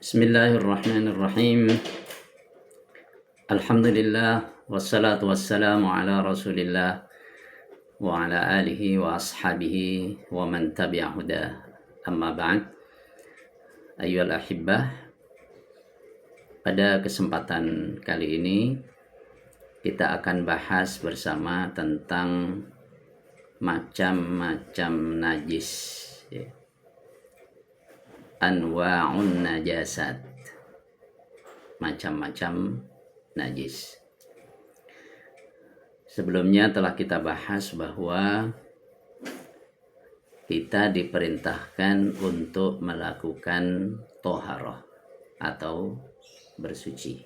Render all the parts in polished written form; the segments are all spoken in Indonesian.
Bismillahirrahmanirrahim. Alhamdulillah wassalatu wassalamu ala Rasulillah wa ala alihi wa ashabihi wa man tabi'a huda. Amma ba'd. Ayyuhal ahibbah, pada kesempatan kali ini kita akan bahas bersama tentang macam-macam najis, ya. Anwa'un najasat, macam-macam najis. Sebelumnya telah kita bahas bahwa kita diperintahkan untuk melakukan toharoh atau bersuci.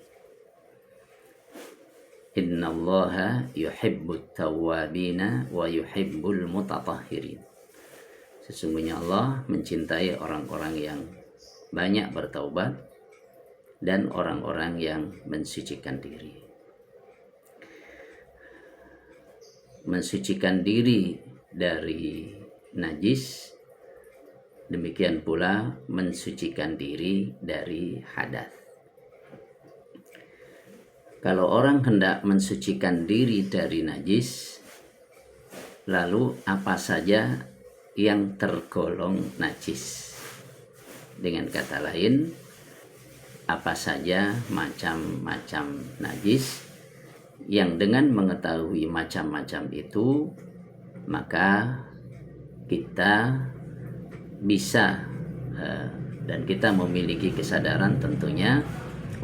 Innallaha yuhibbut tawwabina wa yuhibbul mutatahhirin. Sesungguhnya Allah mencintai orang-orang yang banyak bertaubat dan orang-orang yang mensucikan diri. Mensucikan diri dari najis, demikian pula mensucikan diri dari hadas. Kalau orang hendak mensucikan diri dari najis, lalu apa saja yang tergolong najis? Dengan kata lain, apa saja macam-macam najis yang dengan mengetahui macam-macam itu, maka kita bisa dan kita memiliki kesadaran tentunya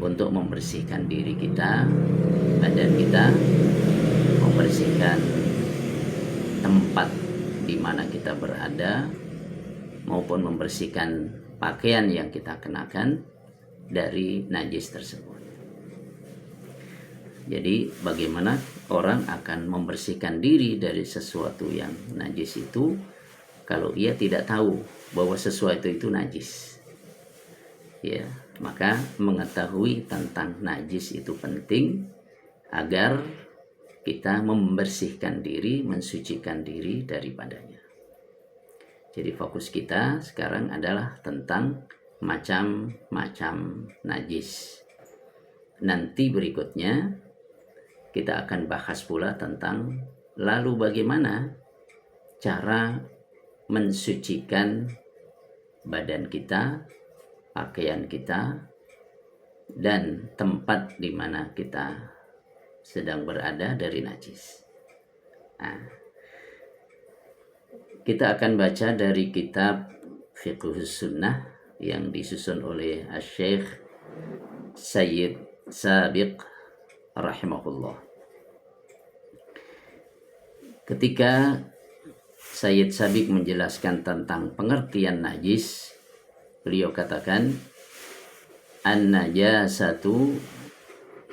untuk membersihkan diri kita, badan kita, membersihkan tempat di mana kita berada, maupun membersihkan pakaian yang kita kenakan dari najis tersebut. Jadi bagaimana orang akan membersihkan diri dari sesuatu yang najis itu kalau ia tidak tahu bahwa sesuatu itu najis? Ya, maka mengetahui tentang najis itu penting agar kita membersihkan diri, mensucikan diri daripadanya. Jadi fokus kita sekarang adalah tentang macam-macam najis. Nanti berikutnya kita akan bahas pula tentang lalu bagaimana cara mensucikan badan kita, pakaian kita, dan tempat di mana kita sedang berada dari najis. Nah, kita akan baca dari kitab Fiqhus Sunnah yang disusun oleh Syekh Sayyid Sabiq rahimahullah. Ketika Sayyid Sabiq menjelaskan tentang pengertian najis, beliau katakan, an-najasatu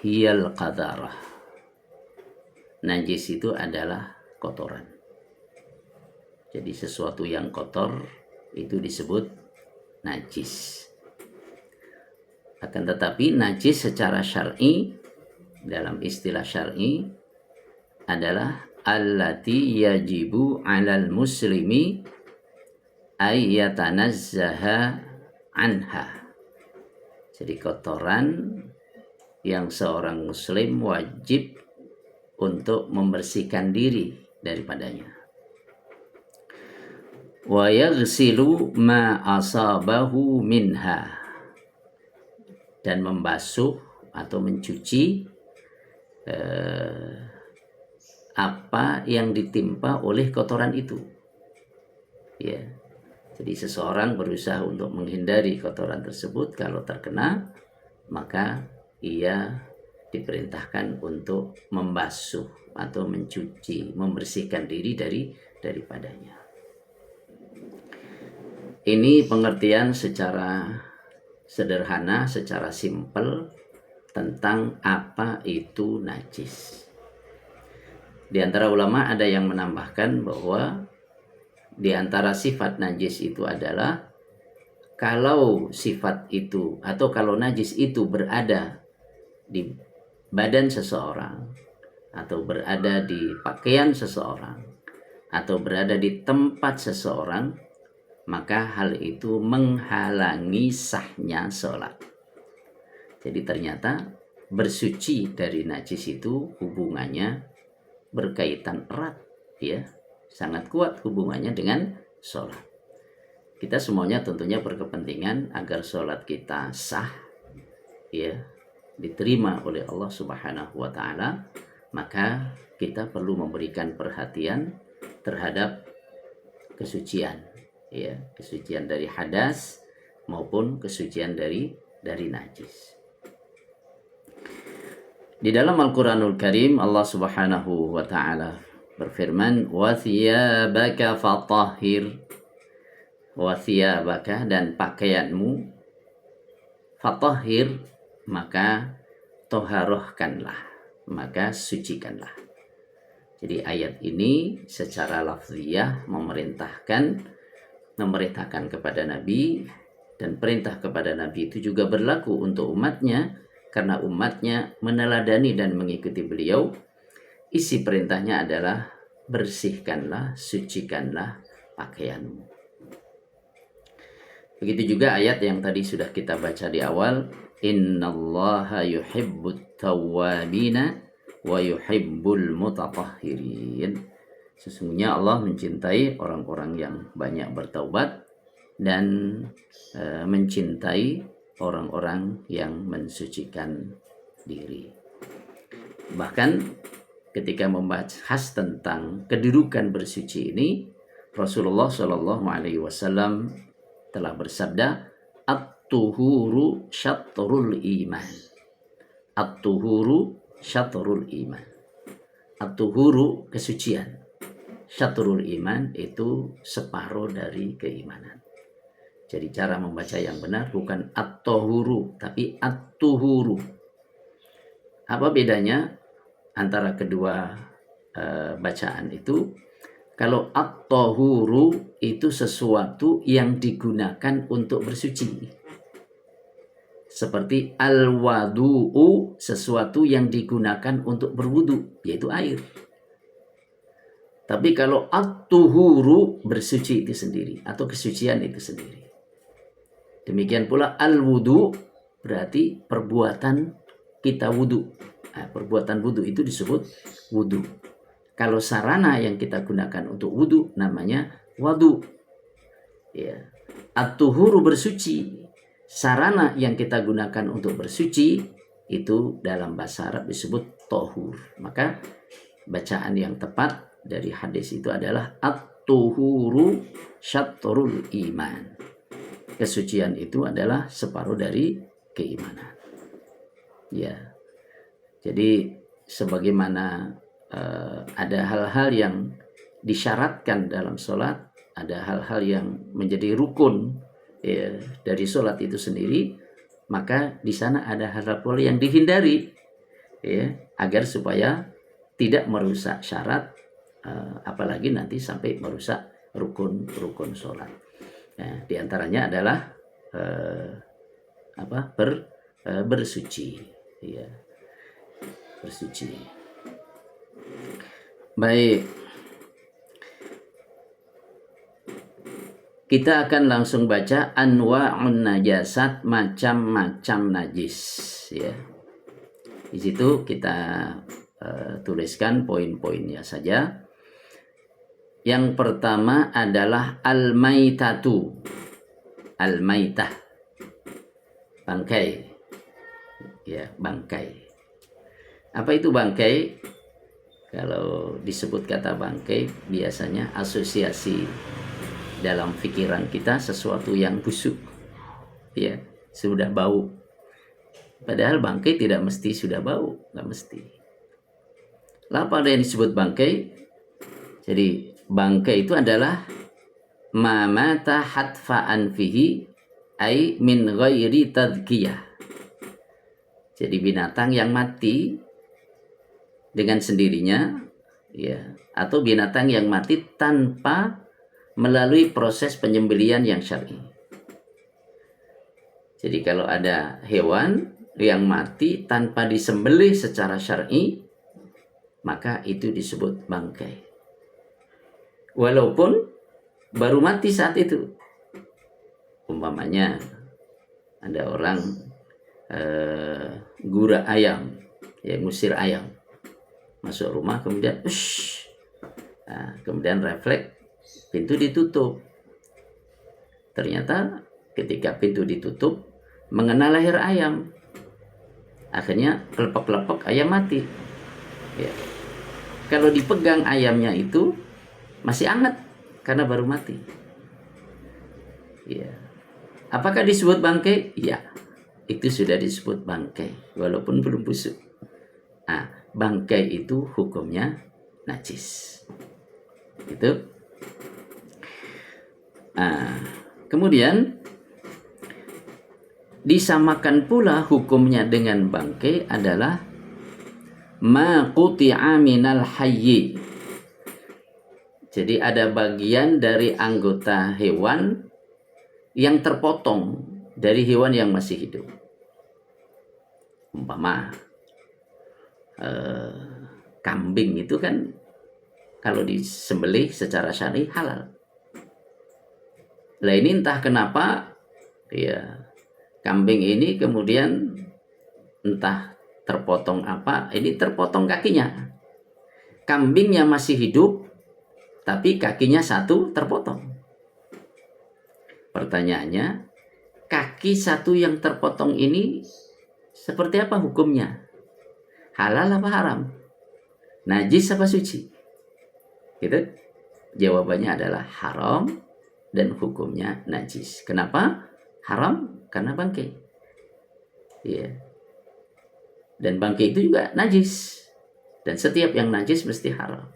hiyal qadarah. Najis itu adalah kotoran. Jadi sesuatu yang kotor itu disebut najis. Akan tetapi najis secara syar'i, dalam istilah syar'i, adalah allati yajibu 'alal muslimi ay yatanazzaha anha. Jadi kotoran yang seorang muslim wajib untuk membersihkan diri daripadanya. Wa yaghsilu ma asabahu minha, dan membasuh atau mencuci apa yang ditimpa oleh kotoran itu. Ya. Jadi seseorang berusaha untuk menghindari kotoran tersebut. Kalau terkena, maka ia diperintahkan untuk membasuh atau mencuci, membersihkan diri daripadanya. Ini pengertian secara sederhana, secara simpel tentang apa itu najis. Di antara ulama ada yang menambahkan bahwa di antara sifat najis itu adalah kalau sifat itu atau kalau najis itu berada di badan seseorang, atau berada di pakaian seseorang, atau berada di tempat seseorang, maka hal itu menghalangi sahnya sholat. Jadi ternyata bersuci dari najis itu hubungannya berkaitan erat, ya, sangat kuat hubungannya dengan sholat. Kita semuanya tentunya berkepentingan agar sholat kita sah, ya, diterima oleh Allah Subhanahu wa Ta'ala. Maka kita perlu memberikan perhatian terhadap kesucian, ya, kesucian dari hadas maupun kesucian dari najis. Di dalam Al-Quranul Karim Allah Subhanahu wa Ta'ala berfirman, wa thiyabaka fatahhir, wa thiyabaka, dan pakaianmu, fatahhir, maka toharohkanlah, maka sucikanlah. Jadi ayat ini secara lafziyah memerintahkan kepada Nabi, dan perintah kepada Nabi itu juga berlaku untuk umatnya, karena umatnya meneladani dan mengikuti beliau. Isi perintahnya adalah bersihkanlah, sucikanlah pakaianmu. Begitu juga ayat yang tadi sudah kita baca di awal, innallaha yuhibbut tawwabina wa yuhibbul mutatahhirin. Sesungguhnya Allah mencintai orang-orang yang banyak bertaubat dan mencintai orang-orang yang mensucikan diri. Bahkan ketika membahas tentang kedudukan bersuci ini, Rasulullah Shallallahu Alaihi Wasallam telah bersabda, at-tuhuru syatrul iman. At-tuhuru syatrul iman. At-tuhuru kesucian. Syatrul iman itu separuh dari keimanan. Jadi cara membaca yang benar bukan at-tuhuru, tapi at-tuhuru. Apa bedanya antara kedua bacaan itu? Kalau at-tuhuru itu sesuatu yang digunakan untuk bersuci. Seperti al-wadu'u, sesuatu yang digunakan untuk berwudu, yaitu air. Tapi kalau at-tuhuru, bersuci itu sendiri atau kesucian itu sendiri. Demikian pula al-wudu berarti perbuatan kita wudu. Nah, perbuatan wudu itu disebut wudu. Kalau sarana yang kita gunakan untuk wudu namanya wadu. Ya. At-tuhuru bersuci. Sarana yang kita gunakan untuk bersuci itu dalam bahasa Arab disebut tohur. Maka bacaan yang tepat dari hadis itu adalah at-tuhuru syatrul iman. Kesucian itu adalah separuh dari keimanan. Ya. Jadi sebagaimana ada hal-hal yang disyaratkan dalam sholat, ada hal-hal yang menjadi rukun, ya, dari sholat itu sendiri, maka di sana ada hal-hal pula yang dihindari, ya, agar supaya tidak merusak syarat, apalagi nanti sampai merusak rukun sholat. Nah, di antaranya adalah bersuci, ya, bersuci. Baik, kita akan langsung baca anwa'un najasat, macam-macam najis, ya. Di situ kita tuliskan poin-poinnya saja. Yang pertama adalah al-maitatu. Al-maitah, bangkai. Ya, bangkai. Apa itu bangkai? Kalau disebut kata bangkai, biasanya asosiasi dalam pikiran kita sesuatu yang busuk, ya, sudah bau. Padahal bangkai tidak mesti sudah bau, nggak mesti. Apa yang disebut bangkai? Jadi bangkai itu adalah ma mata hatfa'an fihi ai min ghairi tadkiyah. Jadi binatang yang mati dengan sendirinya, ya, atau binatang yang mati tanpa melalui proses penyembelihan yang syar'i. Jadi kalau ada hewan yang mati tanpa disembelih secara syar'i, maka itu disebut bangkai. Walaupun baru mati saat itu. Umpamanya ada orang gura ayam, ya ngusir ayam masuk rumah, kemudian kemudian refleks pintu ditutup. Ternyata ketika pintu ditutup mengenai leher ayam, akhirnya kelepek-kelepek ayam mati. Ya. Kalau dipegang ayamnya itu masih hangat karena baru mati. Ya. Apakah disebut bangkai? Ya, itu sudah disebut bangkai walaupun belum busuk. Bangkai itu hukumnya najis. Itu. Kemudian disamakan pula hukumnya dengan bangkai adalah ma quti'a minal hayyi. Jadi ada bagian dari anggota hewan yang terpotong dari hewan yang masih hidup. Umpama kambing itu kan kalau disembelih secara syar'i halal. Lah ini entah kenapa ya kambing ini kemudian entah terpotong apa, ini terpotong kakinya. Kambingnya masih hidup tapi kakinya satu terpotong. Pertanyaannya, kaki satu yang terpotong ini seperti apa hukumnya? Halal apa haram? Najis apa suci? Gitu. Jawabannya adalah haram dan hukumnya najis. Kenapa? Haram karena bangkai. Iya. Dan bangkai itu juga najis. Dan setiap yang najis mesti haram.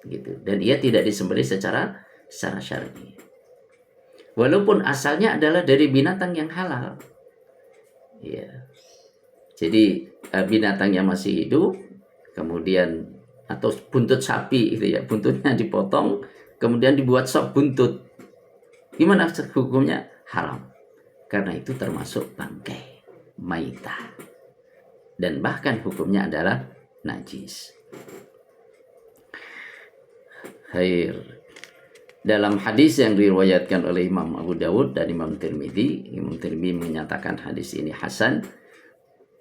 Gitu. Dan ia tidak disembelih secara syar'i. Walaupun asalnya adalah dari binatang yang halal. Iya. Jadi binatang yang masih hidup, kemudian atau buntut sapi itu ya, buntutnya dipotong, kemudian dibuat sop buntut. Gimana hukumnya? Haram. Karena itu termasuk bangkai, maitah. Dan bahkan hukumnya adalah najis. Khair. Dalam hadis yang diriwayatkan oleh Imam Abu Dawud dan Imam Tirmidzi, Imam Tirmidzi menyatakan hadis ini hasan.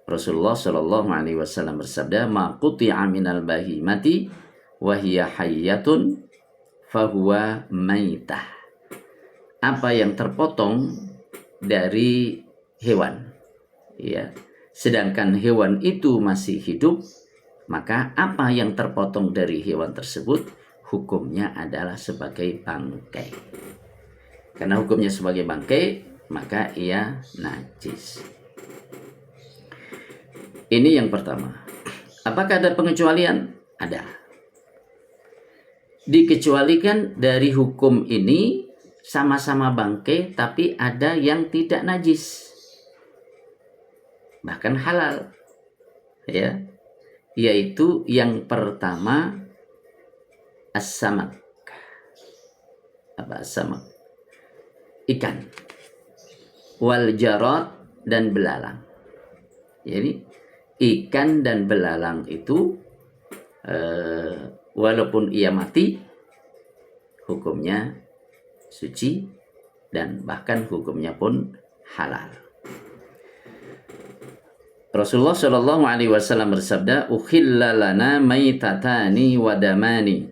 Rasulullah Shallallahu Alaihi Wasallam bersabda, "Ma quti'a minal bahimati wa hiya hayyatun fahuwa maitah." Apa yang terpotong dari hewan, ya, sedangkan hewan itu masih hidup, maka apa yang terpotong dari hewan tersebut hukumnya adalah sebagai bangkai. Karena hukumnya sebagai bangkai, maka ia najis. Ini yang pertama. Apakah ada pengecualian? Ada. Dikecualikan dari hukum ini sama-sama bangkai, tapi ada yang tidak najis, bahkan halal, ya, yaitu yang pertama as-samak. Apa as-samak? Ikan, wal jarad dan belalang. Jadi ikan dan belalang itu walaupun ia mati, hukumnya suci dan bahkan hukumnya pun halal. Rasulullah Shallallahu Alaihi Wasallam bersabda, "Ukhilla lana maitatani wa damani."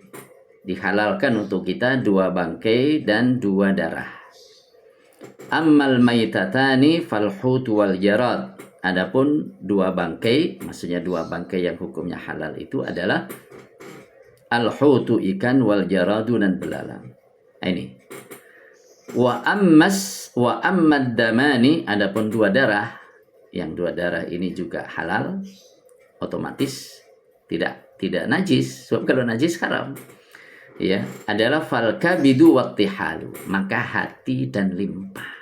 Dihalalkan untuk kita dua bangkai dan dua darah. Ammal maitatani fal hut wal jarad. Adapun dua bangkai, maksudnya dua bangkai yang hukumnya halal itu adalah al-hutu ikan wal jaradu dan belalang. Ini. Wa ammad damani, adapun dua darah, yang dua darah ini juga halal, otomatis tidak najis, sebab kalau najis haram. Ya, adalah fal kabidu wattihalu, maka hati dan limpa.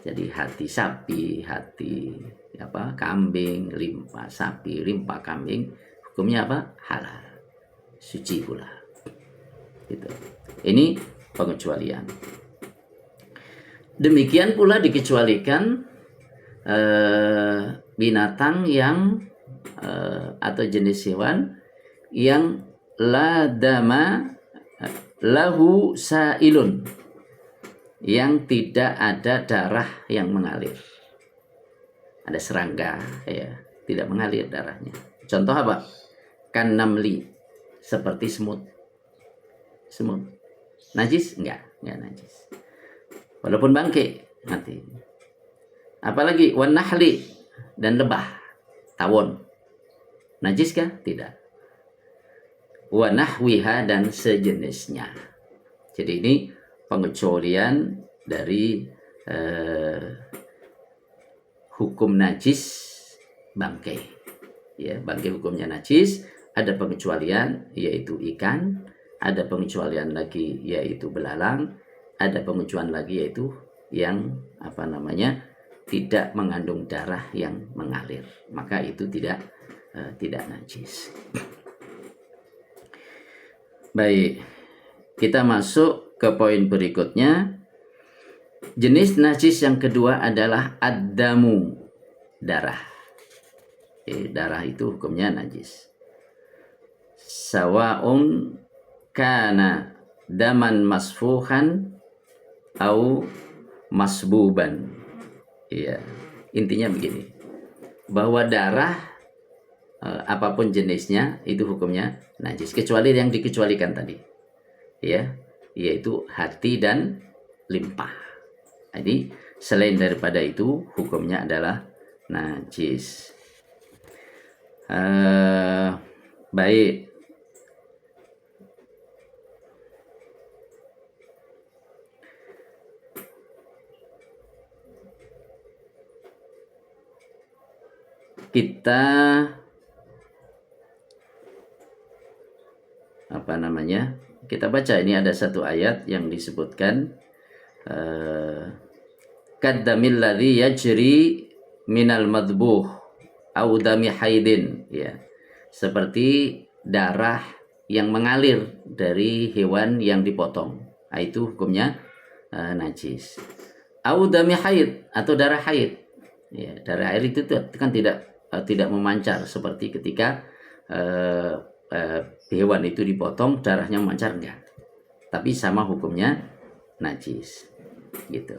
Jadi hati sapi, hati kambing, limpa sapi, limpa kambing, hukumnya apa? Halal, suci pula. Gitu. Ini pengecualian. Demikian pula dikecualikan binatang yang atau jenis hewan yang la dama lahu sailun, yang tidak ada darah yang mengalir. ada serangga, ya, tidak mengalir darahnya. Contoh apa? Kan namli, seperti semut. Semut najis? Enggak najis. Walaupun bangke mati. Apalagi wan nahli, dan lebah, tawon. Najis kah? Tidak. Wa nahwiha, dan sejenisnya. Jadi ini pengecualian dari hukum najis bangkai. Ya, bangkai hukumnya najis, ada pengecualian yaitu ikan, ada pengecualian lagi yaitu belalang, ada pengecualian lagi yaitu yang tidak mengandung darah yang mengalir, maka itu tidak najis. Baik, kita masuk ke poin berikutnya. Jenis najis yang kedua adalah ad-damu, darah. Darah itu hukumnya najis. Sawa'un kana daman masfuhan au masbuban. Iya, intinya begini, bahwa darah apapun jenisnya itu hukumnya najis, kecuali yang dikecualikan tadi, ya, yaitu hati dan limpa. Jadi selain daripada itu hukumnya adalah najis. Baik. Kita kita baca, ini ada satu ayat yang disebutkan kaddamil ladzi yajri minal madbuh au dami haidin, ya, seperti darah yang mengalir dari hewan yang dipotong, itu hukumnya najis. Au dami haid, atau darah haid, ya, darah air itu kan tidak memancar seperti ketika hewan itu dipotong darahnya memancar, enggak, tapi sama hukumnya najis, gitu.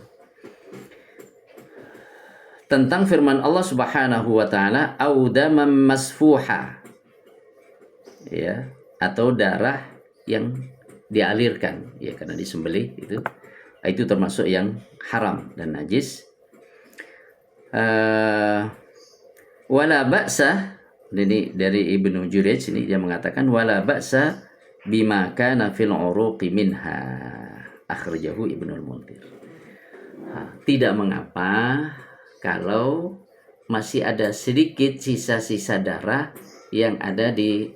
Tentang firman Allah Subhanahu wa taala audamam masfuha, ya, atau darah yang dialirkan, ya, karena disembelih, itu termasuk yang haram dan najis. Wala ba'sa, ini dari Ibnu Jurayj, ini dia mengatakan wala ba'sa bima kana fil uruqi minha, akhrajahu Ibnu al-Munzir. Tidak mengapa kalau masih ada sedikit sisa-sisa darah yang ada di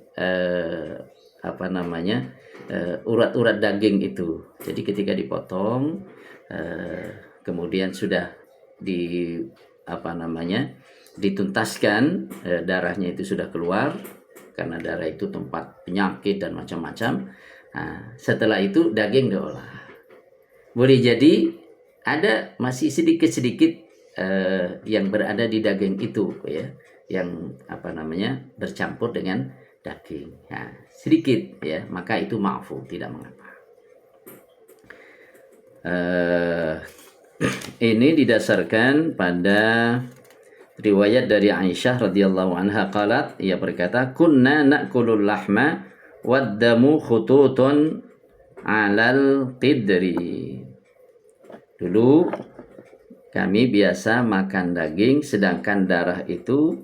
urat-urat daging itu. Jadi ketika dipotong, kemudian sudah dituntaskan, darahnya itu sudah keluar, karena darah itu tempat penyakit dan macam-macam. Setelah itu daging diolah. Boleh jadi ada masih sedikit-sedikit yang berada di daging itu, ya, yang bercampur dengan daging, sedikit, ya, maka itu ma'fu, tidak mengapa. Ini didasarkan pada riwayat dari Aisyah radhiyallahu anha qalat, ia berkata, kunna na'kulul lahma waddamu khututun 'alal qidri. Dulu kami biasa makan daging, sedangkan darah itu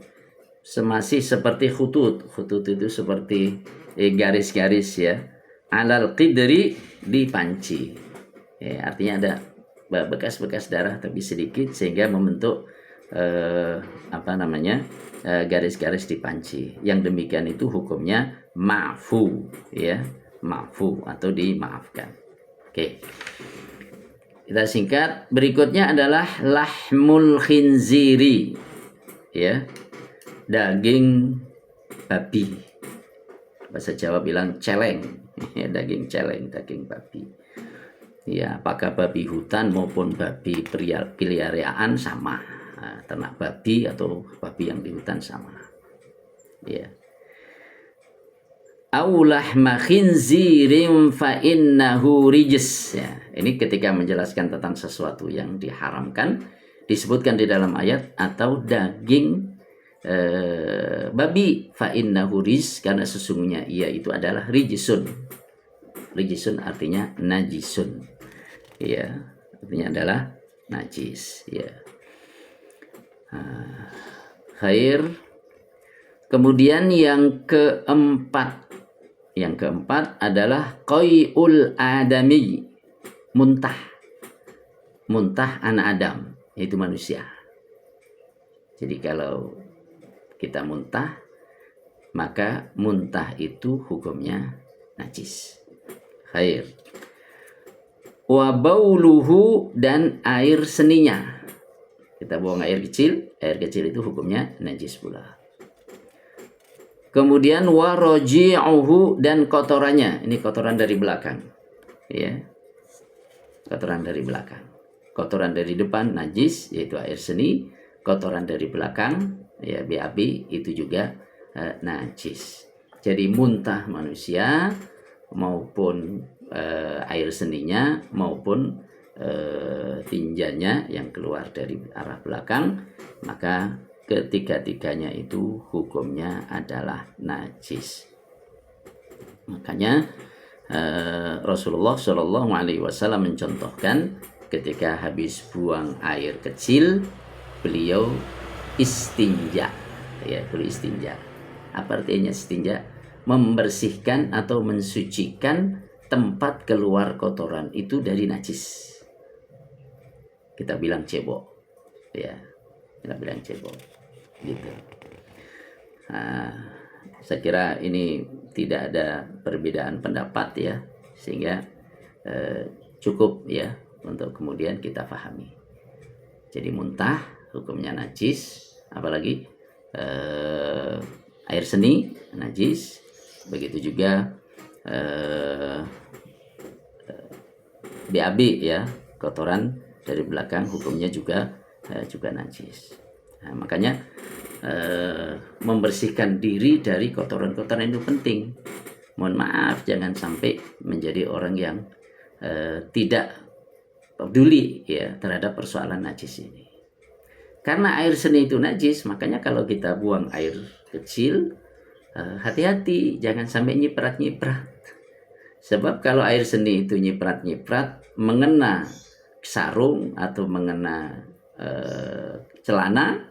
masih seperti khutut. Khutut itu seperti garis-garis, ya. Alal qidri, di panci. Artinya ada bekas-bekas darah tapi sedikit, sehingga membentuk garis-garis di panci. Yang demikian itu hukumnya ma'fu, ya, ma'fu atau dimaafkan. Oke. Kita singkat. Berikutnya adalah lahmul khinziri, ya, daging babi. Bahasa Jawa bilang celeng, ya, daging celeng, daging babi. Ya, apakah babi hutan maupun babi peliharaan sama, ternak babi atau babi yang di hutan sama, ya. Aulah khinzirin fa innahu rijs, ya. Ini ketika menjelaskan tentang sesuatu yang diharamkan, disebutkan di dalam ayat, atau daging babi, fa innahu rijs, karena sesungguhnya ia itu adalah rijsun. Rijsun artinya najisun, ya, artinya adalah najis, ya. Khair. Kemudian yang keempat adalah qai'ul adami, muntah anak Adam, yaitu manusia. Jadi kalau kita muntah, maka muntah itu hukumnya najis. Khair. Wa bauluhu, dan air seninya. Kita buang air kecil itu hukumnya najis pula. Kemudian wa raji'uhu, dan kotorannya. Ini kotoran dari belakang. Ya. Kotoran dari belakang. Kotoran dari depan najis, yaitu air seni. Kotoran dari belakang, ya, BAB, itu juga najis. Jadi muntah manusia maupun air seninya maupun tinjanya yang keluar dari arah belakang, maka ketiga-tiganya itu hukumnya adalah najis. Makanya Rasulullah Shallallahu Alaihi Wasallam mencontohkan ketika habis buang air kecil, beliau istinja, ya, beliau istinja. Apa artinya istinja? Membersihkan atau mensucikan tempat keluar kotoran itu dari najis. Kita bilang cebok, ya, kita bilang cebok, gitu. Saya kira ini tidak ada perbedaan pendapat, ya, sehingga cukup, ya, untuk kemudian kita pahami. Jadi muntah hukumnya najis, apalagi air seni najis, begitu juga BAB, ya, kotoran dari belakang hukumnya juga najis. Nah, makanya membersihkan diri dari kotoran-kotoran itu penting. Mohon maaf, jangan sampai menjadi orang yang tidak peduli, ya, terhadap persoalan najis ini. Karena air seni itu najis, makanya kalau kita buang air kecil, hati-hati, jangan sampai nyiprat-nyiprat. Sebab kalau air seni itu nyiprat-nyiprat, mengena sarung atau mengena celana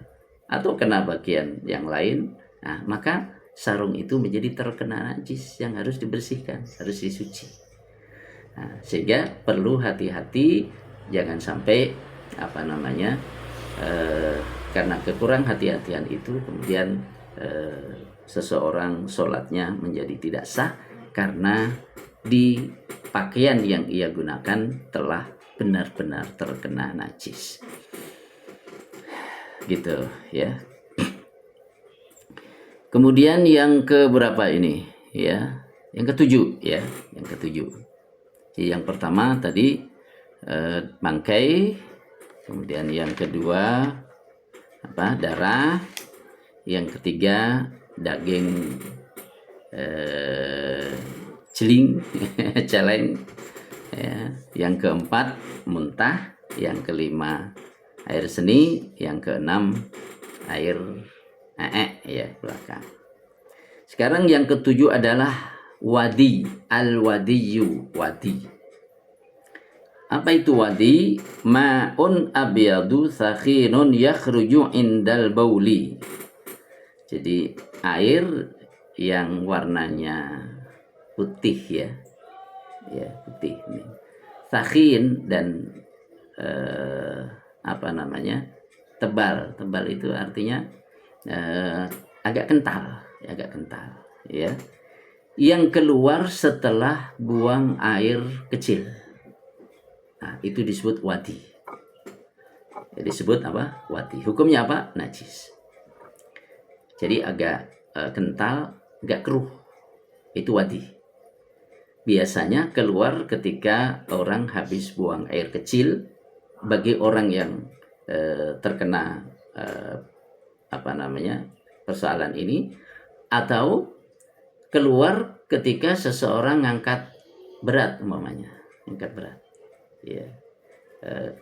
atau kena bagian yang lain, nah, maka sarung itu menjadi terkena najis yang harus dibersihkan, harus disuci. Nah, sehingga perlu hati-hati, jangan sampai karena kekurang hati-hatian itu kemudian seseorang sholatnya menjadi tidak sah karena di pakaian yang ia gunakan telah benar-benar terkena najis, gitu, ya. Kemudian yang keberapa ini, ya, yang ketujuh, ya, yang ketujuh. Jadi yang pertama tadi bangkai, kemudian yang kedua darah, yang ketiga daging celing celeng, ya, yang keempat muntah, yang kelima air seni, yang keenam air ya, belakang. Sekarang yang ketujuh adalah wadi, al-wadiyu, wadi. Apa itu wadi? Ma'un abyadu sakhinun yakhruju indal bauli. Jadi air yang warnanya putih, ya, putih ini. Sakhin dan tebal. Tebal itu artinya agak kental, ya. Yang keluar setelah buang air kecil. Nah, itu disebut wadi. Disebut apa? Wadi. Hukumnya apa? Najis. Jadi agak kental, agak keruh. Itu wadi. Biasanya keluar ketika orang habis buang air kecil. Bagi orang yang terkena persoalan ini, atau keluar ketika seseorang ngangkat berat, umpamanya ngangkat berat, ya.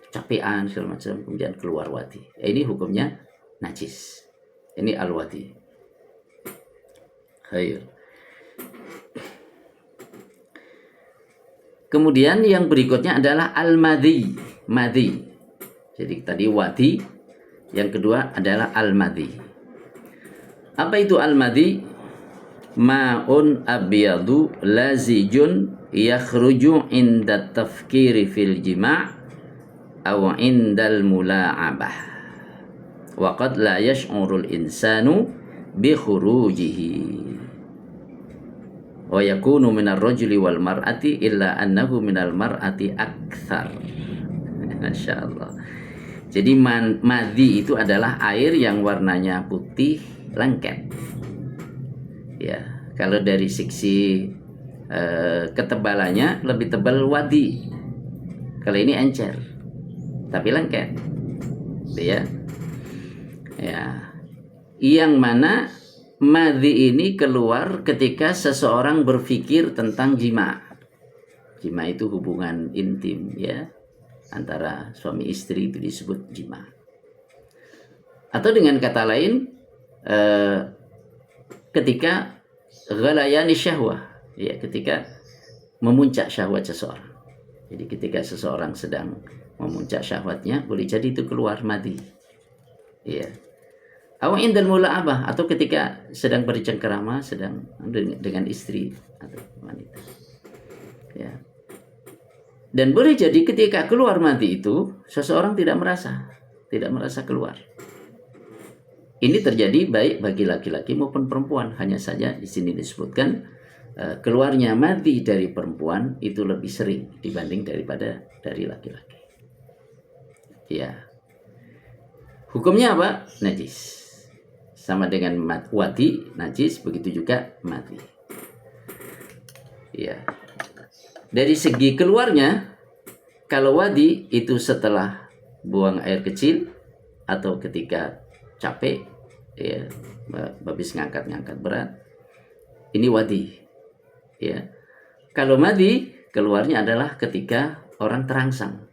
capean segala macam, kemudian keluar wadi. Ini hukumnya najis. Ini al-wadi. Khair. Kemudian yang berikutnya adalah al-madhi. Madhi. Jadi tadi wadi, yang kedua adalah al-madhi. Apa itu al-madhi? Ma'un abyadu lazijun yakhruju inda tafkiri fil jima' aw indal mula'abah wa qad la yash'urul insanu bi khurujihi wa yakunu minar rajuli wal mar'ati illa annahu minal mar'ati akthar. Masyaallah. Jadi madhi itu adalah air yang warnanya putih lengket. Ya, kalau dari sisi ketebalannya lebih tebal wadi. Kalau ini encer, tapi lengket. Ya. Ya. Yang mana madhi ini keluar ketika seseorang berpikir tentang jima. Jima itu hubungan intim, ya, antara suami istri, itu disebut jima. Atau dengan kata lain, ketika ghalayani syahwah, ya, ketika memuncak syahwat seseorang. Jadi ketika seseorang sedang memuncak syahwatnya, boleh jadi itu keluar madhi. Ya. Aw indal mula'abah, atau ketika sedang bercengkerama, sedang dengan istri atau wanita. Ya. Dan boleh jadi ketika keluar madhi itu, seseorang tidak merasa keluar. Ini terjadi baik bagi laki-laki maupun perempuan. Hanya saja di sini disebutkan keluarnya madhi dari perempuan itu lebih sering dibanding daripada dari laki-laki. Ya. Hukumnya apa? Najis. Sama dengan wadi, najis, begitu juga madhi. Ya. Dari segi keluarnya, kalau wadi itu setelah buang air kecil atau ketika capek, ya, habis ngangkat berat, ini wadi. Ya. Kalau madhi keluarnya adalah ketika orang terangsang,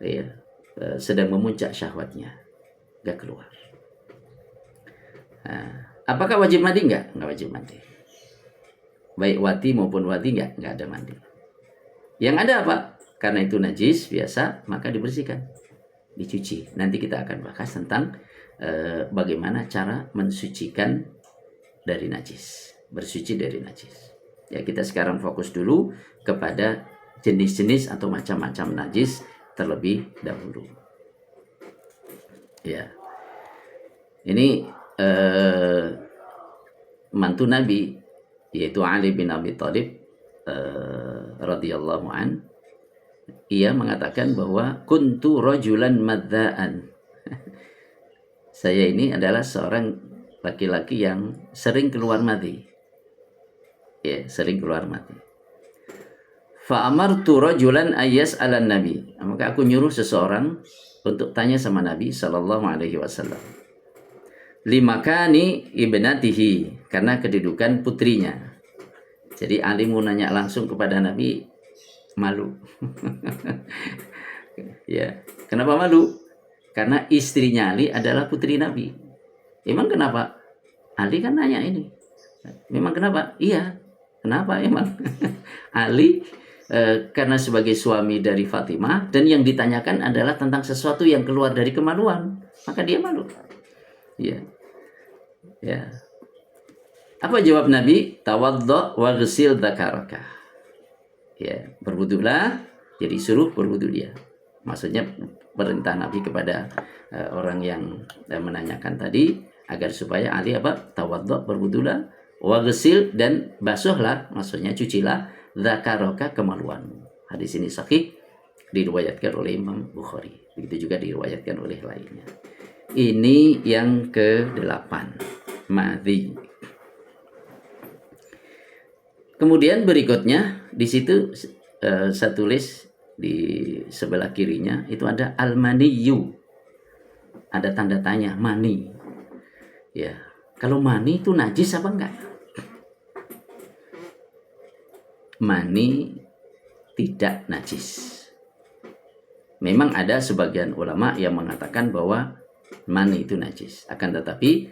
ya, sedang memuncak syahwatnya, gak keluar. Nah, apakah wajib mandi? Enggak wajib mandi. Baik wadi maupun wadi enggak ada mandi. Yang ada apa? Karena itu najis biasa, maka dibersihkan, dicuci. Nanti kita akan bahas tentang bagaimana cara mensucikan dari najis, bersuci dari najis. Ya, kita sekarang fokus dulu kepada jenis-jenis atau macam-macam najis terlebih dahulu. Ya, ini mantu Nabi, yaitu Ali bin Abi Thalib radhiyallahu an, ia mengatakan bahwa kuntu rajulan madzaan. Saya ini adalah seorang laki-laki yang sering keluar madhi. Ya, sering keluar madhi. Fa amartu rajulan ayas ala nabi. Maka aku nyuruh seseorang untuk tanya sama Nabi sallallahu alaihi wasallam. Limakani ibnatihi, karena kedudukan putrinya. Jadi Ali mau nanya langsung kepada Nabi, malu. Ya, kenapa malu? Karena istrinya Ali adalah putri Nabi. Emang kenapa? Ali kan nanya ini. Memang kenapa? Iya. Kenapa emang? Ali karena sebagai suami dari Fatimah, dan yang ditanyakan adalah tentang sesuatu yang keluar dari kemaluan, maka dia malu. Ya. Ya. Apa jawab Nabi? Tawaddo wa ghsil dzakaraka. Ya, berwudulah, jadi suruh berwudu dia. Maksudnya perintah Nabi kepada orang yang menanyakan tadi, agar supaya Ali apa? Tawaddo, berwudulah, wa ghsil, dan basuhlah, maksudnya cucilah, dzakaraka, kemaluan. Hadis ini sahih, diriwayatkan oleh Imam Bukhari. Begitu juga diriwayatkan oleh lainnya. Ini yang ke-8, madhi. Kemudian berikutnya di situ saya tulis di sebelah kirinya itu ada al-maniyu. Ada tanda tanya, mani. Ya, kalau mani itu najis apa enggak? Mani tidak najis. Memang ada sebagian ulama yang mengatakan bahwa mani itu najis. Akan tetapi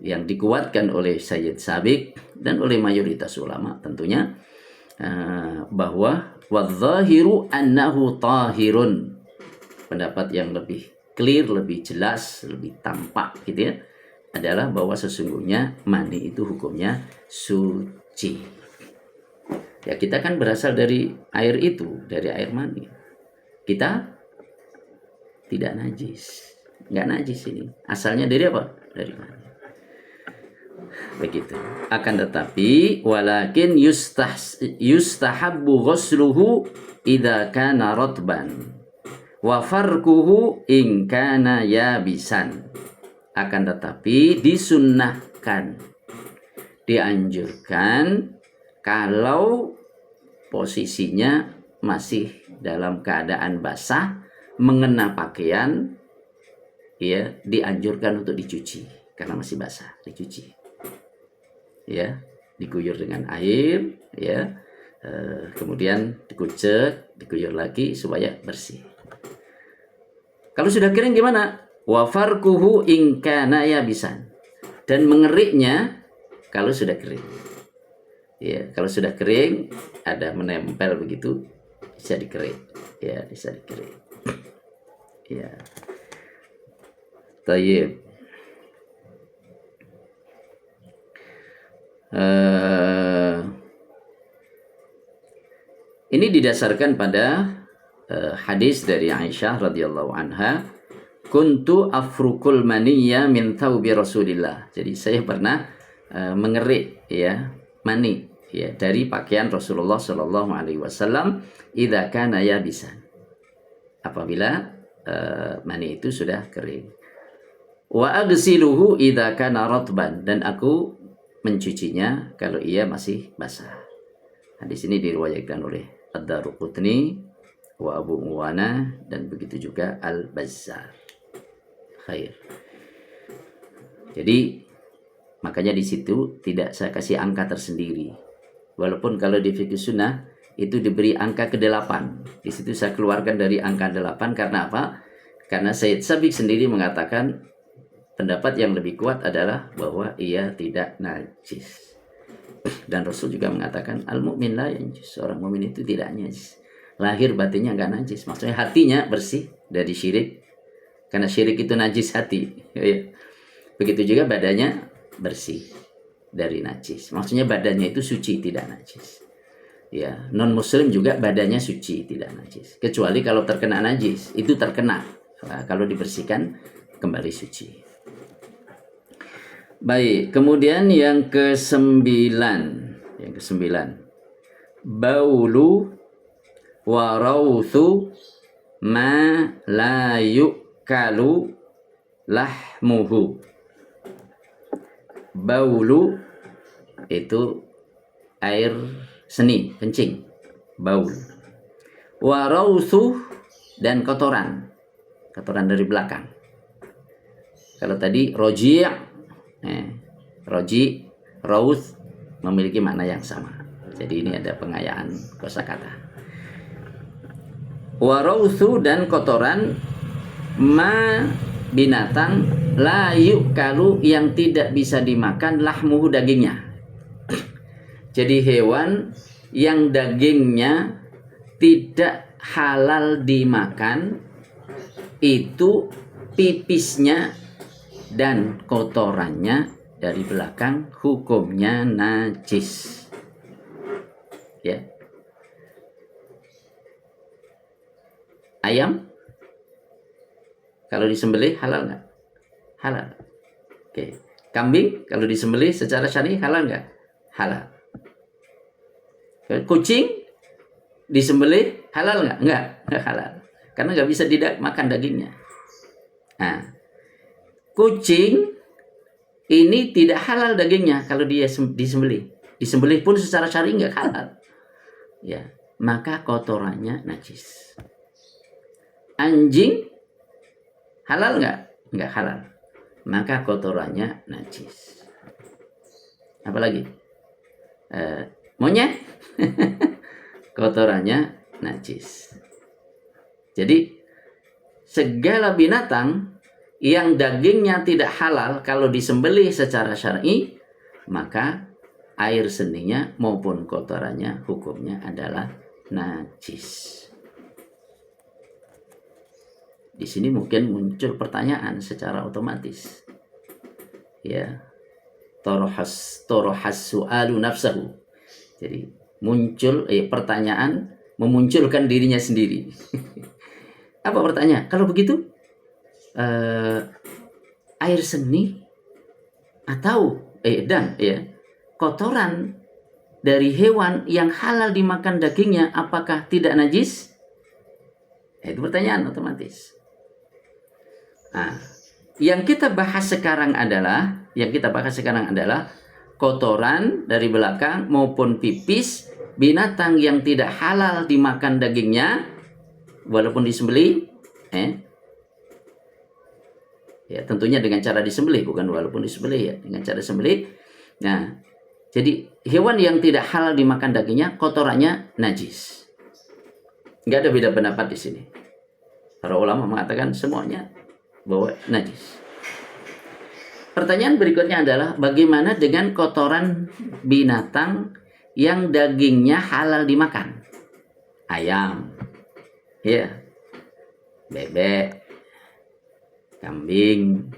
yang dikuatkan oleh Sayyid Sabiq dan oleh mayoritas ulama tentunya bahwa wadzahiru annahu tahirun. Pendapat yang lebih clear, lebih jelas, lebih tampak gitu ya, adalah bahwa sesungguhnya mani itu hukumnya suci. Ya, kita kan berasal dari air itu, dari air mani. Kita tidak najis. Nggak najis ini. Asalnya dari apa? Dari mani. Begitu. Akan tetapi walakin yustahabbu ghusluhu idza kana ratban wa farquhu in kana yabisan. Akan tetapi disunnahkan, dianjurkan kalau posisinya masih dalam keadaan basah, mengena pakaian, ya dianjurkan untuk dicuci karena masih basah, dicuci, ya diguyur dengan air, ya kemudian dikucek, diguyur lagi supaya bersih. Kalau sudah kering gimana? Wa farquhu in kana yabisan, dan mengeriknya kalau sudah kering. Ya, kalau sudah kering ada menempel begitu bisa dikerik. Ya, bisa dikerik. Ya. Tayyib. Ini didasarkan pada hadis dari Aisyah radhiyallahu anha, kuntu afrukul maniyya min thawbi Rasulillah. Jadi saya pernah mengerik ya mani ya dari pakaian Rasulullah sallallahu alaihi wasallam idza kana yabisan. Apabila mani itu sudah kering. Wa aghsiluhu idza kana ratban, dan aku mencucinya kalau ia masih basah. Hadis ini diriwayatkan oleh Ad-Daruqutni wa Abu Uwana dan begitu juga Al-Bazzar. Khair. Jadi makanya di situ tidak saya kasih angka tersendiri. Walaupun kalau di fikih sunnah itu diberi angka ke-8. Di situ saya keluarkan dari angka 8 karena apa? Karena Sayyid Sabiq sendiri mengatakan pendapat yang lebih kuat adalah bahwa ia tidak najis. Dan Rasul juga mengatakan al-mu'min la yanjus, orang mukmin itu tidak najis. Lahir batinnya enggak najis. Maksudnya hatinya bersih dari syirik. Karena syirik itu najis hati. Begitu juga badannya bersih dari najis. Maksudnya badannya itu suci, tidak najis. Ya, non muslim juga badannya suci, tidak najis. Kecuali kalau terkena najis, itu terkena. Nah, kalau dibersihkan kembali suci. Baik, kemudian yang ke-9. Baulu wa rauthu ma la yukalu lahmuhu. Baulu itu air seni, kencing, baul. Wa rauthu, dan kotoran dari belakang. Kalau tadi roji', roji, rauth memiliki makna yang sama. Jadi ini ada pengayaan kosakata. Wa rauthu, dan kotoran ma binatang la yukalu, yang tidak bisa dimakan lahmuhu, dagingnya. Jadi hewan yang dagingnya tidak halal dimakan itu pipisnya dan kotorannya dari belakang hukumnya najis. Ya. Ayam kalau disembelih halal nggak? Halal. Oke. Kambing kalau disembelih secara syar'i halal nggak? Halal. Kucing disembelih halal nggak? Nggak halal. Karena nggak bisa makan dagingnya. Nah, kucing ini tidak halal dagingnya kalau dia disembelih. Disembelih pun secara syar'i nggak halal. Ya, maka kotorannya najis. Anjing halal nggak? Nggak halal. Maka kotorannya najis. Apalagi? Monyet kotorannya najis. Jadi segala binatang yang dagingnya tidak halal kalau disembelih secara syar'i, maka air seninya maupun kotorannya hukumnya adalah najis. Di sini mungkin muncul pertanyaan secara otomatis. Ya. Torohas su'alu nafsahu. Jadi muncul pertanyaan memunculkan dirinya sendiri. Apa pertanyaan? Kalau begitu air seni atau kotoran dari hewan yang halal dimakan dagingnya apakah tidak najis? Itu pertanyaan otomatis. Nah, yang kita bahas sekarang adalah kotoran dari belakang maupun pipis binatang yang tidak halal dimakan dagingnya walaupun disembelih, ya tentunya dengan cara disembelih, bukan walaupun disembelih, ya dengan cara disembelih. Nah, jadi hewan yang tidak halal dimakan dagingnya kotorannya najis. Nggak ada beda pendapat di sini. Para ulama mengatakan semuanya bahwa najis. Pertanyaan berikutnya adalah bagaimana dengan kotoran binatang yang dagingnya halal dimakan? Ayam, ya, bebek, kambing,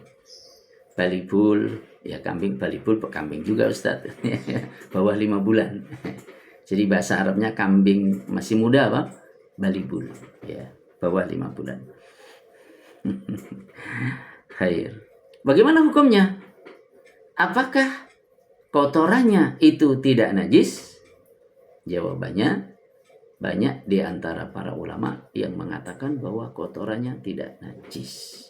balibul, ya kambing balibul, kambing juga Ustaz, bawah 5 bulan. Jadi bahasa Arabnya kambing masih muda apa? Balibul, ya, bawah 5 bulan. Khair. Bagaimana hukumnya? Apakah kotorannya itu tidak najis? Jawabannya, banyak di antara para ulama yang mengatakan bahwa kotorannya tidak najis.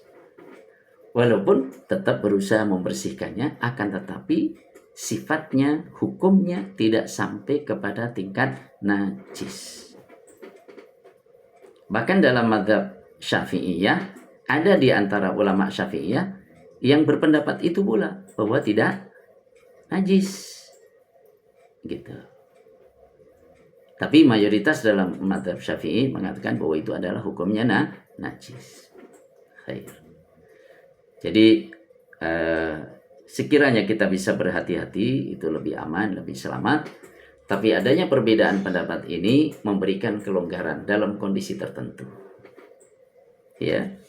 Walaupun tetap berusaha membersihkannya, akan tetapi sifatnya, hukumnya tidak sampai kepada tingkat najis. Bahkan dalam mazhab Syafi'iyah, ada di antara ulama Syafi'iyah yang berpendapat itu pula bahwa tidak najis, gitu. Tapi mayoritas dalam mazhab Syafi'i mengatakan bahwa itu adalah hukumnya najis. Khair. Jadi sekiranya kita bisa berhati-hati, itu lebih aman, lebih selamat. Tapi adanya perbedaan pendapat ini memberikan kelonggaran dalam kondisi tertentu. Ya.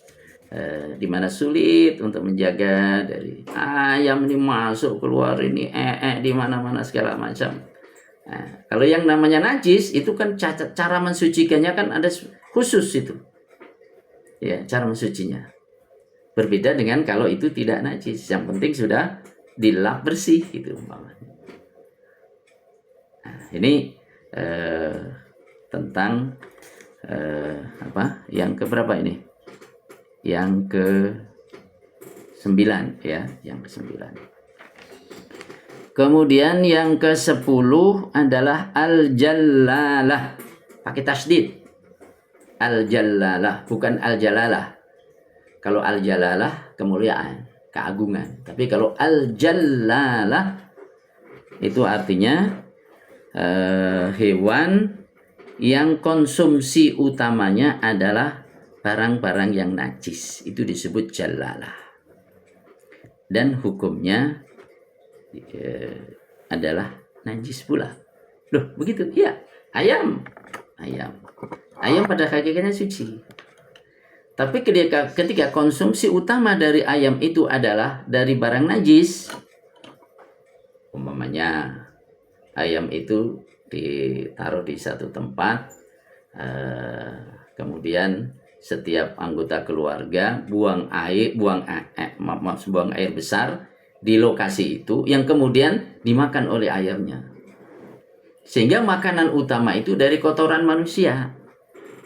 Di mana sulit untuk menjaga dari ayam ini masuk keluar ini di mana-mana segala macam. Nah, kalau yang namanya najis itu kan cara mensucikannya kan ada khusus itu. Ya, cara mensucinya. Berbeda dengan kalau itu tidak najis. Yang penting sudah dilap bersih gitu umpamanya. Nah, ini tentang yang keberapa ini? Yang ke-9, ya, yang ke-9. Kemudian yang ke-10 adalah al-jallalah. Pakai tasdid. Al-jallalah, bukan al-jalalah. Kalau al-jalalah kemuliaan, keagungan. Tapi kalau al-jallalah itu artinya hewan yang konsumsi utamanya adalah barang-barang yang najis, itu disebut jallalah. Dan hukumnya adalah najis pula. Loh, begitu? Iya, ayam pada hakikatnya suci. Tapi ketika konsumsi utama dari ayam itu adalah dari barang najis, umpamanya ayam itu ditaruh di satu tempat, kemudian setiap anggota keluarga buang air besar di lokasi itu yang kemudian dimakan oleh ayamnya. Sehingga makanan utama itu dari kotoran manusia.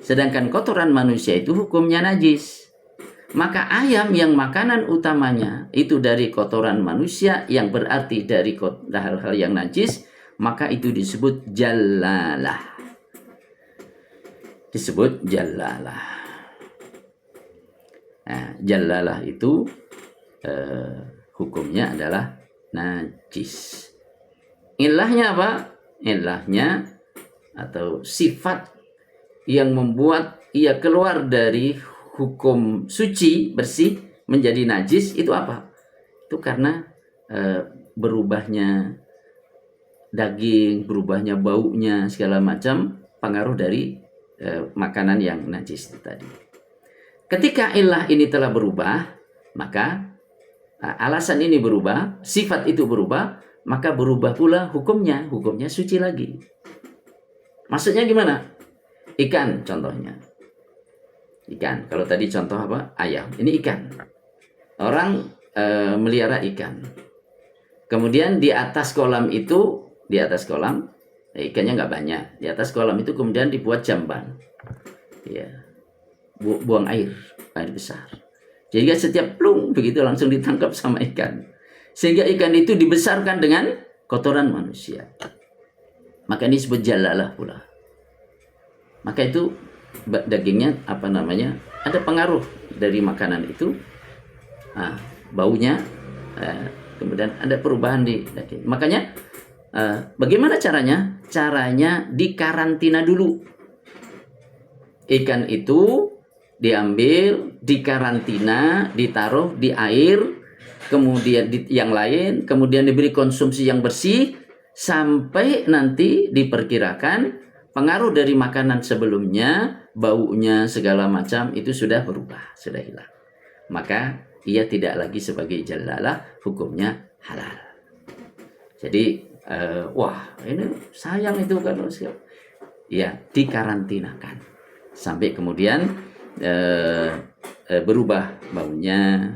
Sedangkan kotoran manusia itu hukumnya najis. Maka ayam yang makanan utamanya itu dari kotoran manusia yang berarti dari hal-hal yang najis, maka itu disebut jallalah. Disebut jallalah. Nah, jallalah itu hukumnya adalah najis. Ilahnya apa? Ilahnya atau sifat yang membuat ia keluar dari hukum suci, bersih menjadi najis itu apa? Itu karena berubahnya daging, berubahnya baunya, segala macam pengaruh dari makanan yang najis itu tadi. Ketika ilah ini telah berubah, maka alasan ini berubah, sifat itu berubah, maka berubah pula hukumnya suci lagi. Maksudnya gimana? Ikan contohnya. Ikan, kalau tadi contoh apa? Ayam. Ini ikan. Orang melihara ikan. Kemudian di atas kolam itu, ikannya nggak banyak. Di atas kolam itu kemudian dibuat jamban. Ya. Buang air besar. Sehingga setiap plung begitu langsung ditangkap sama ikan. Sehingga ikan itu dibesarkan dengan kotoran manusia. Maka ini disebut jalalah pula. Maka itu dagingnya ada pengaruh dari makanan itu, baunya, kemudian ada perubahan di daging. Makanya bagaimana caranya? Caranya dikarantina dulu. Ikan itu diambil, dikarantina, ditaruh di air, kemudian yang lain, kemudian diberi konsumsi yang bersih, sampai nanti diperkirakan pengaruh dari makanan sebelumnya, baunya segala macam itu sudah berubah, sudah hilang. Maka ia tidak lagi sebagai jalalah, hukumnya halal. Jadi, ini sayang itu kan, ya dikarantinakan sampai kemudian berubah baunya,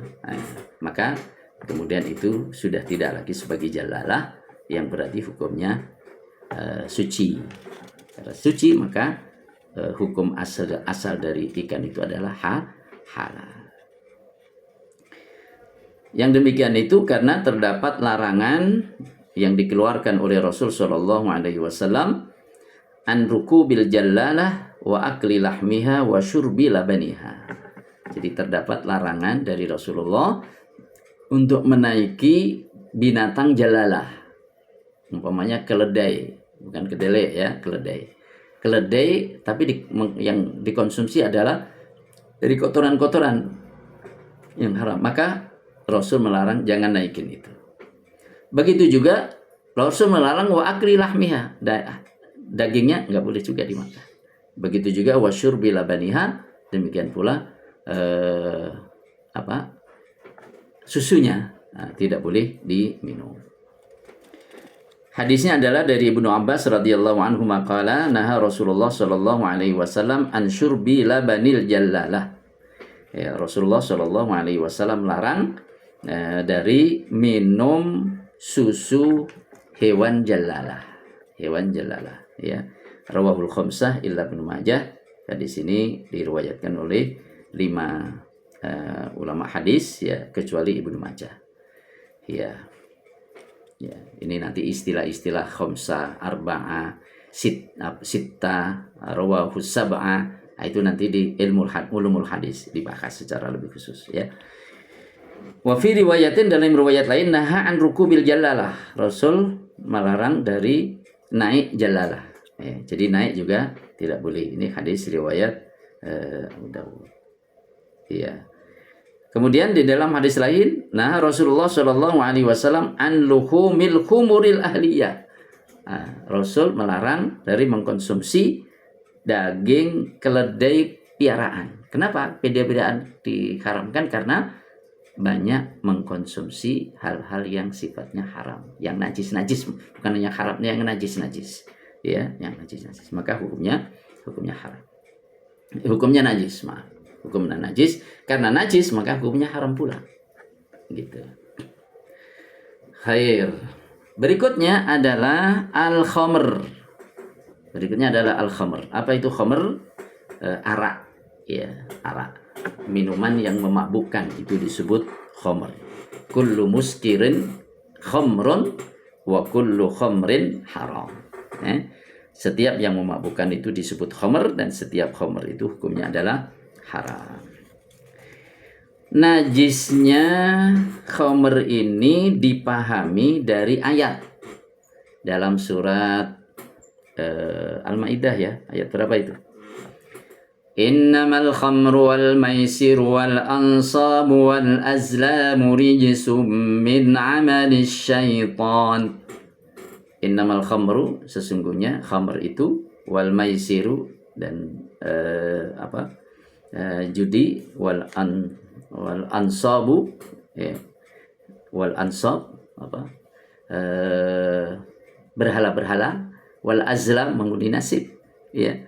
maka kemudian itu sudah tidak lagi sebagai jalalah, yang berarti hukumnya suci. Karena suci maka hukum asal dari ikan itu adalah halal. Yang demikian itu karena terdapat larangan yang dikeluarkan oleh Rasul Shallallahu Alaihi Wasallam an rukubil jallalah wa akli lahmiha wa syurbi labaniha. Jadi terdapat larangan dari Rasulullah untuk menaiki binatang jalalah. Umpamanya keledai, bukan kedelai ya, keledai tapi yang dikonsumsi adalah dari kotoran-kotoran yang haram. Maka Rasul melarang jangan naikin itu. Begitu juga Rasul melarang wa akli lahmiha, dagingnya nggak boleh juga dimakan. Begitu juga wa syurbi labaniha, demikian pula susunya tidak boleh diminum. Hadisnya adalah dari Ibnu Abbas radhiyallahu anhu maqala naha Rasulullah sallallahu alaihi wasallam an syurbi labanil jallalah. Ya, Rasulullah sallallahu alaihi wasallam larang dari minum susu hewan jallalah. Hewan jallalah ya. Rawahul khamsah illa Ibnu Majah. Hadis ini diriwayatkan oleh 5 ulama hadis ya, kecuali Ibnu Majah. Ya, ini nanti istilah-istilah khamsah, arba'ah, sitta, rawahus sab'ah, itu nanti di ulumul hadis dibahas secara lebih khusus ya. Wa fi riwayatin, dalam riwayat lain, naha an rukubil jallalah. Rasul melarang dari naik jallalah. Ya, jadi naik juga tidak boleh. Ini hadis riwayat Abu Dawud. Ya. Kemudian di dalam hadis lain, nah Rasulullah Shallallahu Alaihi Wasallam an luhumil khumuril ahliyah. Rasul melarang dari mengkonsumsi daging keledai piaraan. Kenapa? Beda-bedaan diharamkan karena banyak mengkonsumsi hal-hal yang sifatnya haram, yang najis-najis, bukan hanya haramnya, yang najis-najis, ya, yang najis-najis. Maka hukumnya haram, hukumnya najis, maaf. Hukumnya najis, karena najis maka hukumnya haram pula. Gitu. Khair. Berikutnya adalah al-khamr. Apa itu khamr? Arak. Ya, arak. Minuman yang memabukkan itu disebut khamr. Kullu muskirin khamrun wa kullu khamrin haram. Setiap yang memabukkan itu disebut khamr, dan setiap khamr itu hukumnya adalah haram. Najisnya khamr ini dipahami dari ayat dalam surat Al-Maidah ya, ayat berapa itu? Innamal khamru wal maisir wal ansabu wal azlamu rijsum min amali syaitan. Innamal khamru, sesungguhnya khamr itu, wal maisiru, dan judi, wal ansabu, ya, wal ansab, berhala-berhala, wal azlam, mengundi nasib, ya,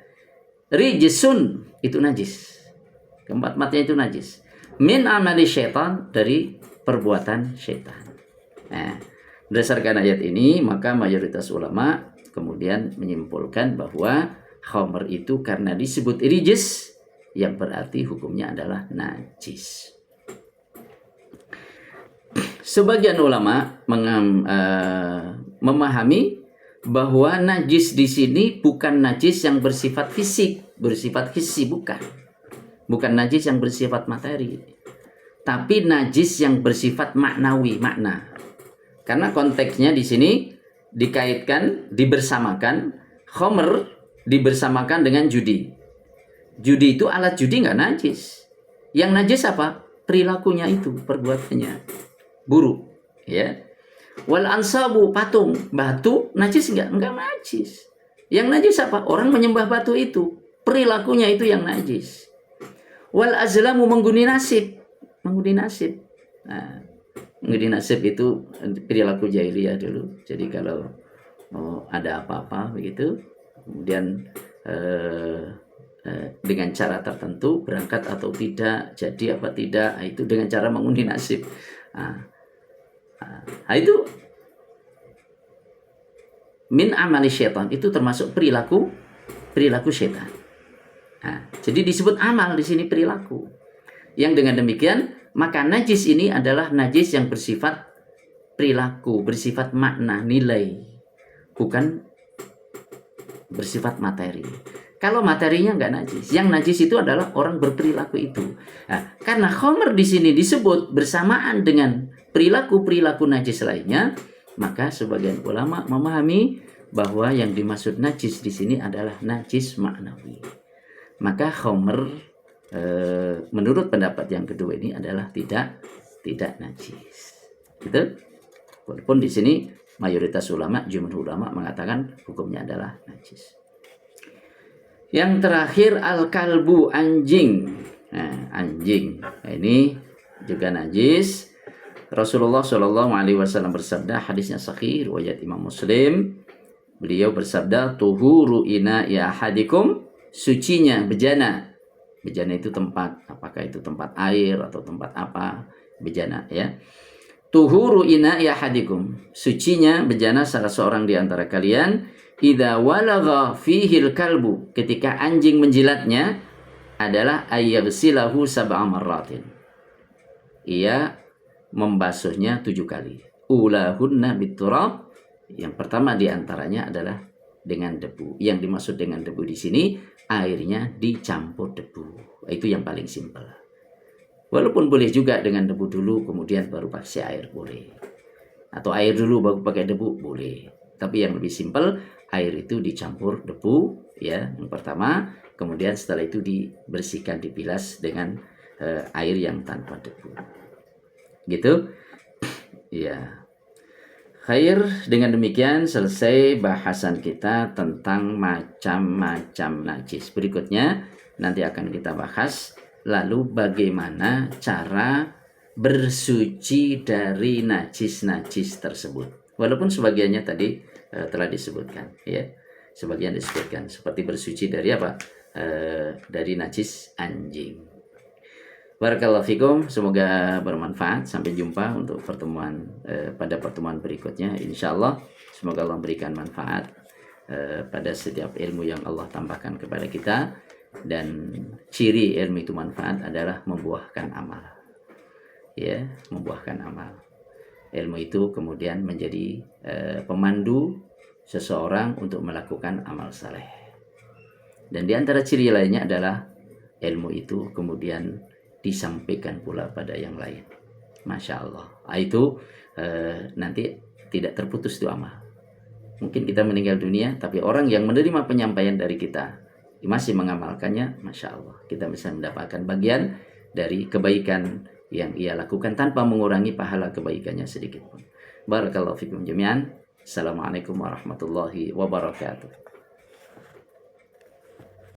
rijsun, itu najis, keempat-empatnya itu najis, min amali syaitan, dari perbuatan syaitan. Nah, berdasarkan ayat ini maka mayoritas ulama kemudian menyimpulkan bahwa khamr itu karena disebut rijis, yang berarti hukumnya adalah najis. Sebagian ulama memahami bahwa najis di sini bukan najis yang bersifat fisik, bersifat hissi, bukan najis yang bersifat materi, tapi najis yang bersifat maknawi, makna. Karena konteksnya di sini dikaitkan, dibersamakan, khamr dibersamakan dengan judi. Judi itu alat judi nggak najis. Yang najis apa? Perilakunya itu, perbuatannya buruk, ya. Wal ansabu, patung, batu, najis nggak najis. Yang najis apa? Orang menyembah batu itu, perilakunya itu yang najis. Wal azlamu, mengguni nasib. Nah, mengguni nasib itu perilaku jahiliyah dulu. Jadi kalau ada apa-apa begitu, kemudian dengan cara tertentu, berangkat atau tidak, jadi apa tidak, itu dengan cara mengundi nasib. Nah, itu min amali syaitan, itu termasuk perilaku syaitan. Nah, jadi disebut amal di sini perilaku. Yang dengan demikian maka najis ini adalah najis yang bersifat perilaku, bersifat makna, nilai, bukan bersifat materi. Kalau materinya nggak najis, yang najis itu adalah orang berperilaku itu. Nah, karena khamr di sini disebut bersamaan dengan perilaku najis lainnya, maka sebagian ulama memahami bahwa yang dimaksud najis di sini adalah najis maknawi. Maka khamr menurut pendapat yang kedua ini adalah tidak najis. Gitu. Walaupun di sini mayoritas ulama, jumhur ulama mengatakan hukumnya adalah najis. Yang terakhir al-kalbu, anjing. Nah, anjing. Nah, ini juga najis. Rasulullah Shallallahu Alaihi Wasallam bersabda, hadisnya sahih riwayat Imam Muslim. Beliau bersabda, tuhuru ina ya hadikum, sucinya bejana. Bejana itu tempat, apakah itu tempat air atau tempat apa? Bejana, ya. Tuhuru ina ya hadikum, sucinya bejana salah seorang di antara kalian. Idza walagha fihil kalbu, ketika anjing menjilatnya, adalah ayyagsilahu sab'a marratin. Ia membasuhnya 7 kali. Ulahunna biturab, yang pertama di antaranya adalah dengan debu. Yang dimaksud dengan debu di sini airnya dicampur debu. Itu yang paling simpel. Walaupun boleh juga dengan debu dulu kemudian baru pakai air, boleh. Atau air dulu baru pakai debu, boleh. Tapi yang lebih simpel, air itu dicampur debu, ya, yang pertama, kemudian setelah itu dibersihkan, dibilas dengan air yang tanpa debu. Gitu. Ya. Khair, dengan demikian selesai bahasan kita tentang macam-macam najis. Berikutnya nanti akan kita bahas lalu bagaimana cara bersuci dari najis-najis tersebut. Walaupun sebagiannya tadi telah disebutkan, ya, sebagian disebutkan seperti bersuci dari apa? Dari najis anjing. Barakallahu fikum, semoga bermanfaat. Sampai jumpa untuk pertemuan pada pertemuan berikutnya, insyaallah. Semoga Allah memberikan manfaat pada setiap ilmu yang Allah tambahkan kepada kita, dan ciri ilmu itu manfaat adalah membuahkan amal, ya, membuahkan amal. Ilmu itu kemudian menjadi pemandu seseorang untuk melakukan amal saleh. Dan di antara ciri lainnya adalah ilmu itu kemudian disampaikan pula pada yang lain. Masya Allah. Itu nanti tidak terputus itu amal. Mungkin kita meninggal dunia, tapi orang yang menerima penyampaian dari kita masih mengamalkannya, Masya Allah, kita bisa mendapatkan bagian dari kebaikan yang ia lakukan tanpa mengurangi pahala kebaikannya sedikit pun. Barakallahu fikum jami'an. Assalamualaikum warahmatullahi wabarakatuh.